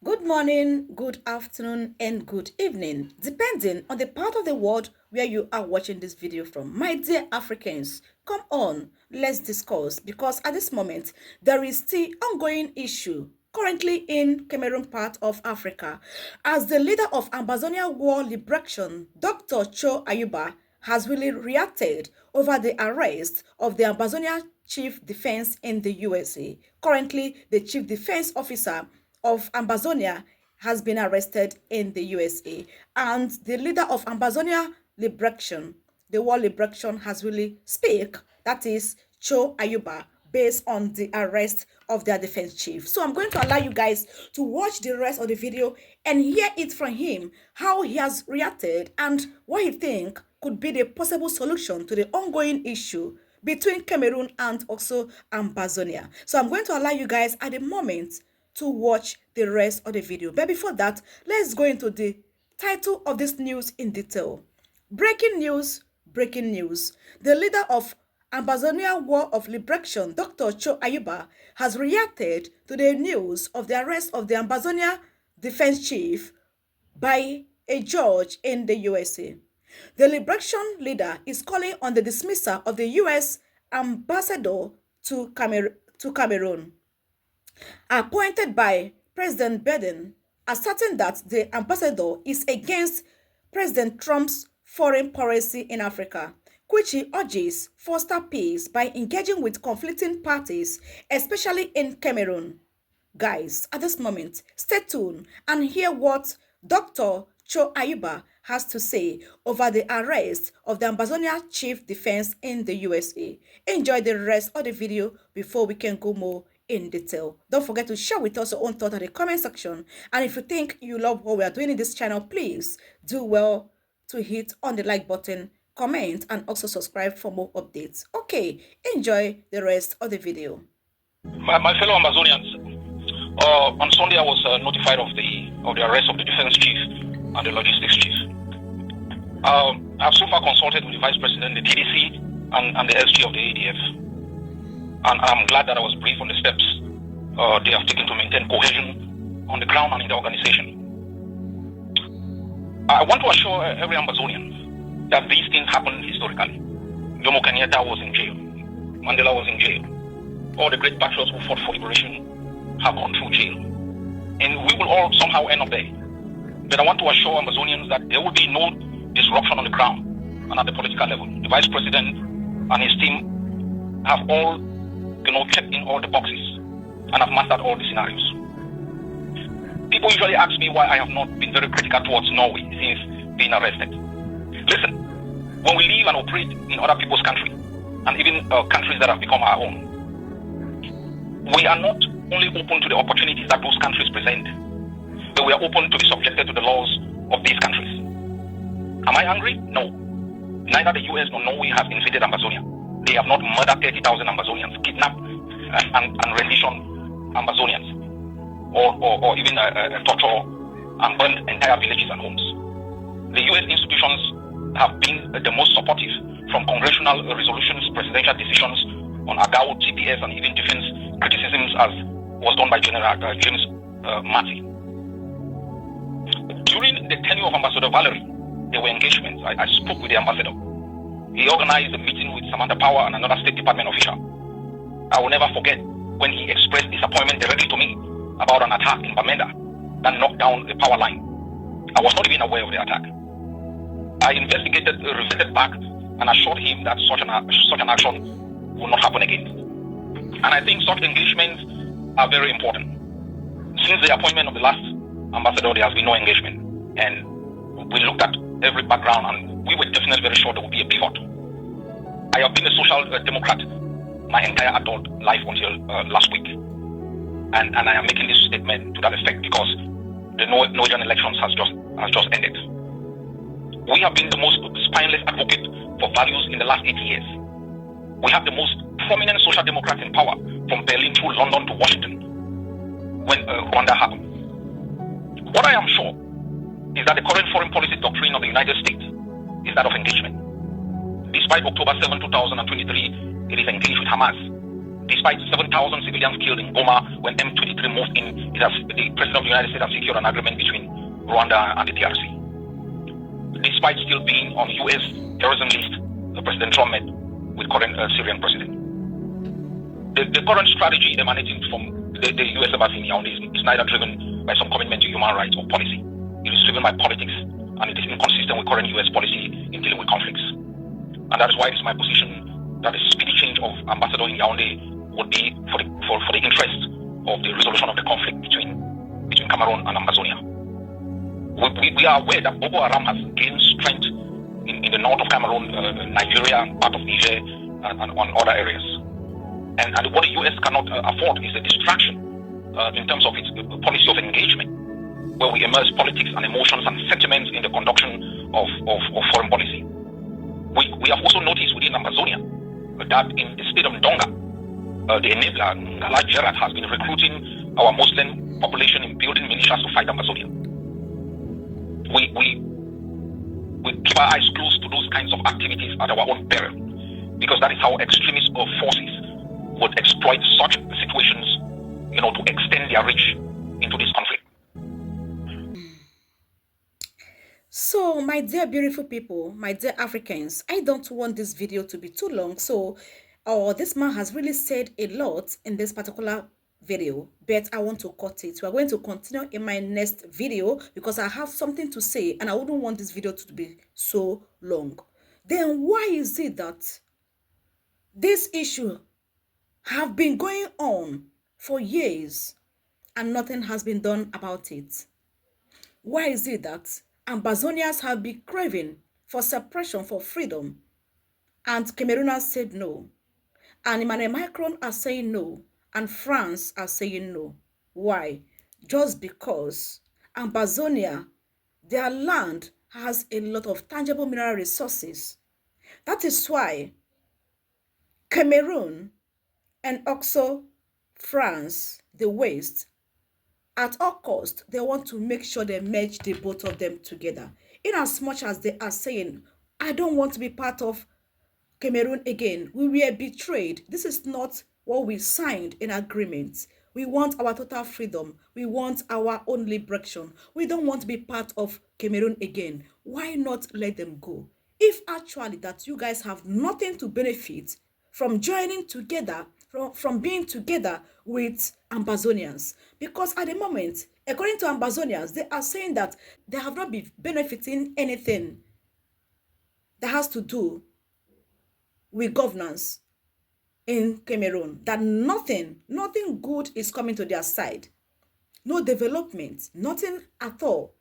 Good morning, good afternoon, and good evening, depending on the part of the world where you are watching this video from. My dear Africans, come on, let's discuss because at this moment, there is still ongoing issue currently in Cameroon part of Africa. As the leader of Ambazonia War Liberation, Dr. Cho Ayaba, has really reacted over the arrest of the Ambazonia chief defense in the USA. Currently, the chief defense officer of Ambazonia has been arrested in the USA. And the leader of Ambazonia Liberation, the war liberation, has really speak. That is Cho Ayaba, based on the arrest of their defense chief. So I'm going to allow you guys to watch the rest of the video and hear it from him, how he has reacted and what he thinks could be the possible solution to the ongoing issue between Cameroon and also Ambazonia. So I'm going to allow you guys at the moment to watch the rest of the video. But before that, let's go into the title of this news in detail. Breaking news, breaking news. The leader of Ambazonia War of Liberation, Dr. Cho Ayaba, has reacted to the news of the arrest of the Ambazonia defense chief by a judge in the USA. The liberation leader is calling on the dismissal of the US ambassador to Cameroon, appointed by President Biden, asserting that the ambassador is against President Trump's foreign policy in Africa, which he urges foster peace by engaging with conflicting parties, especially in Cameroon. Guys, at this moment, stay tuned and hear what Dr. Cho Ayaba has to say over the arrest of the Ambazonia chief defense in the USA. Enjoy the rest of the video before we can go more in detail. Don't forget to share with us your own thoughts in the comment section. And if you think you love what we are doing in this channel, please do well to hit on the like button, comment, and also subscribe for more updates. Okay, enjoy the rest of the video. My fellow Ambazonians, on Sunday I was notified of the arrest of the defense chief and the logistics chief. I've so far consulted with the vice president, the TDC, and the SG of the ADF. And I'm glad that I was briefed on the steps they have taken to maintain cohesion on the ground and in the organization. I want to assure every Ambazonian that these things happened historically. Jomo Kenyatta was in jail. Mandela was in jail. All the great patriots who fought for liberation have gone through jail. And we will all somehow end up there. But I want to assure Ambazonians that there will be no disruption on the ground and at the political level. The vice president and his team have all checked in all the boxes and have mastered all the scenarios. People usually ask me why I have not been very critical towards Norway since being arrested. Listen, when we live and operate in other people's country, and even countries that have become our own, we are not only open to the opportunities that those countries present, but we are open to be subjected to the laws of these countries. Am I angry? No. Neither the US nor Norway have invaded Ambazonia. They have not murdered 30,000 Ambazonians, kidnapped and renditioned Ambazonians, or even torture and burned entire villages and homes. The US institutions have been the most supportive, from congressional resolutions, presidential decisions on AGAO, GPS, and even defense criticisms, as was done by General James Mattis. During the tenure of Ambassador Valerie, there were engagements. I spoke with the ambassador. He organized a meeting with Samantha Power and another State Department official. I will never forget when he expressed disappointment directly to me about an attack in Bamenda that knocked down the power line. I was not even aware of the attack. I investigated, reverted back, and assured him that such an action will not happen again. And I think such engagements are very important. Since the appointment of the last ambassador, there has been no engagement. And we looked at every background and we were definitely very sure there would be a pivot. I have been a social democrat my entire adult life until last week. And I am making this statement to that effect because the Norwegian elections has just ended. We have been the most spineless advocate for values in the last 80 years. We have the most prominent social democrats in power, from Berlin through London to Washington, when Rwanda happened. What I am sure is that the current foreign policy doctrine of the United States is that of engagement. Despite October 7, 2023, it is engaged with Hamas. Despite 7,000 civilians killed in Goma when M23 moved in, the President of the United States has secured an agreement between Rwanda and the DRC. Despite still being on U.S. terrorism list, President Trump met with current Syrian president. The current strategy emanating from the U.S. Embassy in Yaoundé is neither driven by some commitment to human rights or policy. It is driven by politics, and it is inconsistent with current U.S. policy in dealing with conflicts. And that is why it is my position that a speedy change of ambassador in Yaoundé would be for the interest of the resolution of the conflict between Cameroon and Ambazonia. We are aware that Boko Haram has gained strength in the north of Cameroon, Nigeria, part of Niger, and other areas. And what the U.S. cannot afford is a distraction in terms of its policy of engagement, where we immerse politics and emotions and sentiments in the conduction of foreign policy. We have also noticed within Ambazonia that in the state of Ndonga, the enabler, Ngala Gerard, has been recruiting our Muslim population in building militias to fight Ambazonia. We keep our eyes closed to those kinds of activities at our own peril, because that is how extremist forces would exploit such situations, to extend their reach into this conflict. So, my dear beautiful people, my dear Africans, I don't want this video to be too long. So, this man has really said a lot in this particular video, but I want to cut it. We are going to continue in my next video because I have something to say and I wouldn't want this video to be so long. Then why is it that this issue have been going on for years and nothing has been done about it? Why is it that Ambazonians have been craving for separation, for freedom, and Camerooners said no, and Emmanuel Macron are saying no, and France are saying no? Why? Just because Ambazonia, their land, has a lot of tangible mineral resources. That is why Cameroon and also France, the West, at all cost, they want to make sure they merge the both of them together. In as much as they are saying, I don't want to be part of Cameroon again. We were betrayed. This is not what we signed in agreement. We want our total freedom. We want our own liberation. We don't want to be part of Cameroon again. Why not let them go? If actually that you guys have nothing to benefit from joining together, from being together with Ambazonians, because at the moment, according to Ambazonians, they are saying that they have not been benefiting anything that has to do with governance in Cameroon, that nothing good is coming to their side, no development, nothing at all.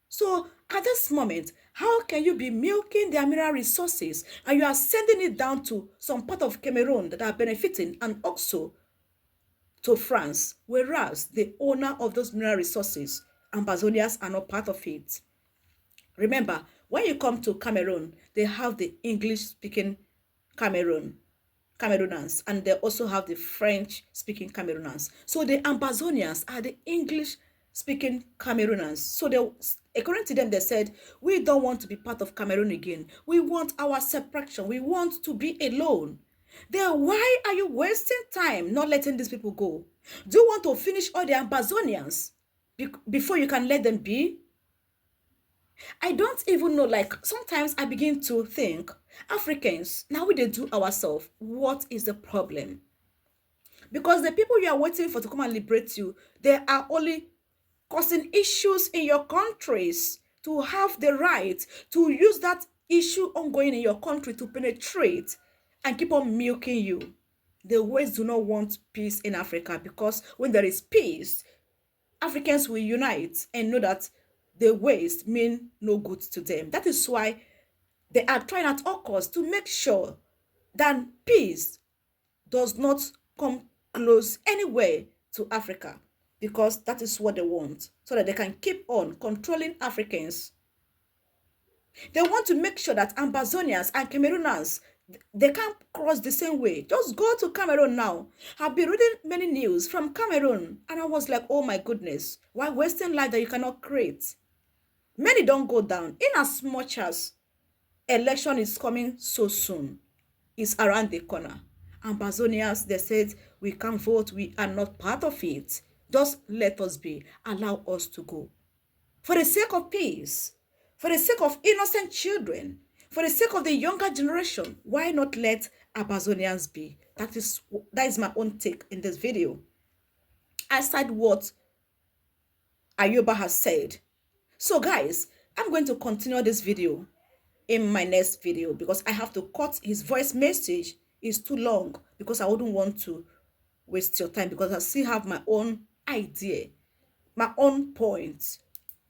So at this moment, how can you be milking their mineral resources and you are sending it down to some part of Cameroon that are benefiting and also to France, whereas the owner of those mineral resources, Ambazonians, are not part of it? Remember, when you come to Cameroon, they have the English-speaking Cameroonans, and they also have the French-speaking Cameroonans. So the Ambazonians are the English-speaking Cameroonans. So they, according to them, they said, we don't want to be part of Cameroon again. We want our separation. We want to be alone. Then why are you wasting time not letting these people go? Do you want to finish all the Ambazonians before you can let them be? I don't even know, like, sometimes I begin to think, Africans, now we they do ourselves, what is the problem? Because the people you are waiting for to come and liberate you, they are only causing issues in your countries to have the right to use that issue ongoing in your country to penetrate and keep on milking you. The West do not want peace in Africa, because when there is peace, Africans will unite and know that the West mean no good to them. That is why they are trying at all costs to make sure that peace does not come close anywhere to Africa, because that is what they want, so that they can keep on controlling Africans. They want to make sure that Ambazonians and Cameroonans, they can't cross the same way. Just go to Cameroon now. I've been reading many news from Cameroon, and I was like, oh my goodness, why wasting life that you cannot create? Many don't go down, in as much as election is coming so soon. It's around the corner. Ambazonians, they said, we can't vote, we are not part of it. Just let us be. Allow us to go. For the sake of peace, for the sake of innocent children, for the sake of the younger generation, why not let Ambazonians be? That is my own take in this video. Aside what Ayaba has said. So guys, I'm going to continue this video in my next video because I have to cut his voice message. It's too long because I wouldn't want to waste your time because I still have my own idea, my own point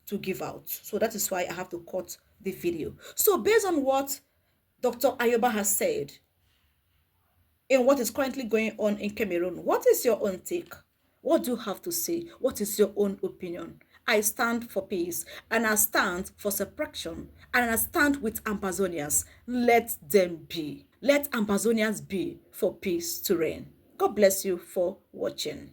to give out. So that is why I have to cut the video. So based on what Dr. Ayaba has said in what is currently going on in Cameroon, what is your own take? What do you have to say? What is your own opinion? I stand for peace and I stand for separation and I stand with Ambazonians. Let them be. Let Ambazonians be for peace to reign. God bless you for watching.